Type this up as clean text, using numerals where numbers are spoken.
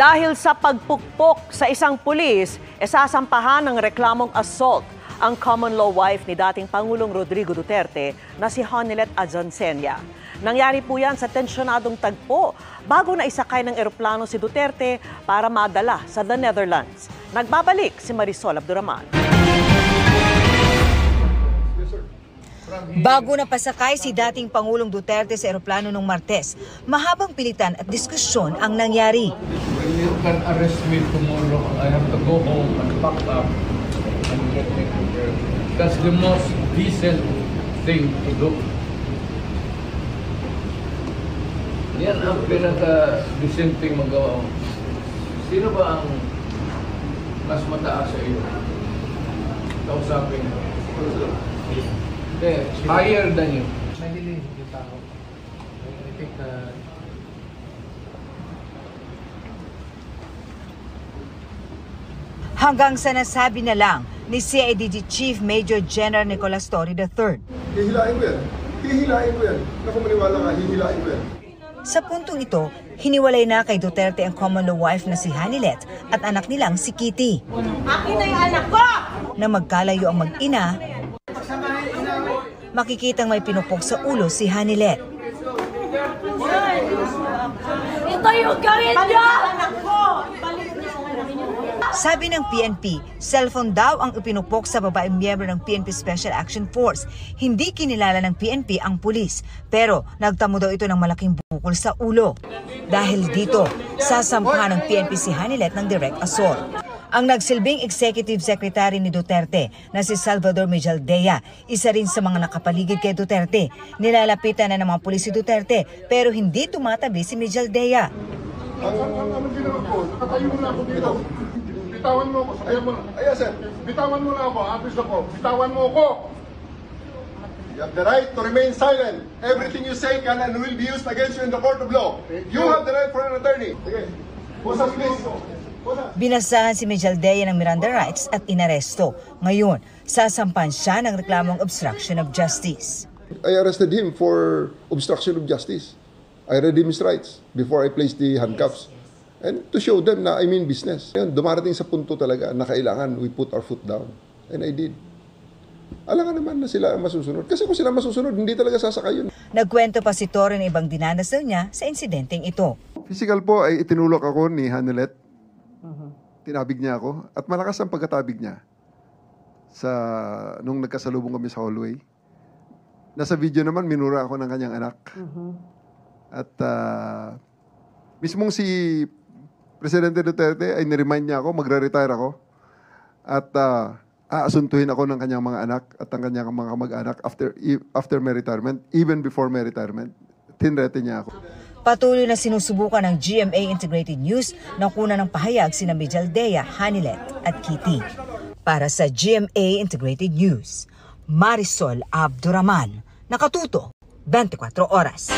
Dahil sa pagpukpok sa isang pulis, sasampahan ng reklamong assault ang common law wife ni dating Pangulong Rodrigo Duterte na si Hanilet Azancena. Nangyari po yan sa tensyonadong tagpo bago na isakay ng eroplano si Duterte para madala sa the Netherlands. Nagbabalik si Marisol Abduraman. Bago na pasakay si dating Pangulong Duterte sa eroplano noong Martes, mahabang pilitan at diskusyon ang nangyari. You can arrest me tomorrow. I have to go home and pack up and get me prepared. That's the most decent thing to do. Yan ang pinaka-decent thing magawa. Sino ba ang mas mataas sa iyo? Kausapin mo. Higher than you. Nahili yung tao. I think Hanggang sa nasabi na lang ni CIDG Chief Major General Nicolas Torre III. Hihilain ko yan. Hihilain ko yan. Naku, maniwala ka, hihilain ko yan. Sa puntong ito, hiniwalay na kay Duterte ang common law wife na si Hanilet at anak nilang si Kitty. Akin na yung anak ko! Na magkalayo ang mag-ina, makikitang may pinupok sa ulo si Hanilet. Ito yung gawin niyo! Sabi ng PNP, cellphone daw ang ipinupok sa babaeng miyembro ng PNP Special Action Force. Hindi kinilala ng PNP ang pulis, pero nagtamo daw ito ng malaking bukol sa ulo. Dahil dito, sasampahan ng PNP si Hanilet ng direct assault. Ang nagsilbing Executive Secretary ni Duterte na si Salvador Mejaldea, isa rin sa mga nakapaligid kay Duterte. Nilalapitan na ng mga pulis si Duterte pero hindi tumatabi si Mejaldea. Ang ginawa ko, nakatayo na ako dito. Bitawan mo ako. Ayaw mo. Ayaw, sir. Bitawan mo na ako. Apis ako. Bitawan mo ako. You have the right to remain silent. Everything you say can and will be used against you in the court of law. You have the right for an attorney. Sige. Bosa, please. Binasahan si Mejaldea ng Miranda rights at inaresto. Ngayon, sasampan siya ng reklamong obstruction of justice. I arrested him for obstruction of justice. I read him his rights before I placed the handcuffs. And to show them na I mean business. Ayun, dumarating sa punto talaga na kailangan we put our foot down. And I did. Alangan naman na sila ang masusunod. Kasi kung sila masusunod, hindi talaga sasakay yun. Nagkwento pa si Torre ng ibang dinanas daw niya sa insidenteng ito. Physical po ay itinulak ako ni Hanilet. Tinabig niya ako. At malakas ang pagkatabig niya. Nung nagkasalubong kami sa hallway. Nasa video naman, minura ako ng kanyang anak. At mismong si Presidente Duterte ay niremind niya ako, magre-retire ako. At aasuntuhin ako ng kanyang mga anak at ang kanyang mga kamag-anak after my retirement, even before my retirement. Tinrete niya ako. Patuloy na sinusubukan ng GMA Integrated News na kuna ng pahayag sina Mejaldea, Hanilet at Kitty. Para sa GMA Integrated News, Marisol Abduraman, nakatuto 24 oras.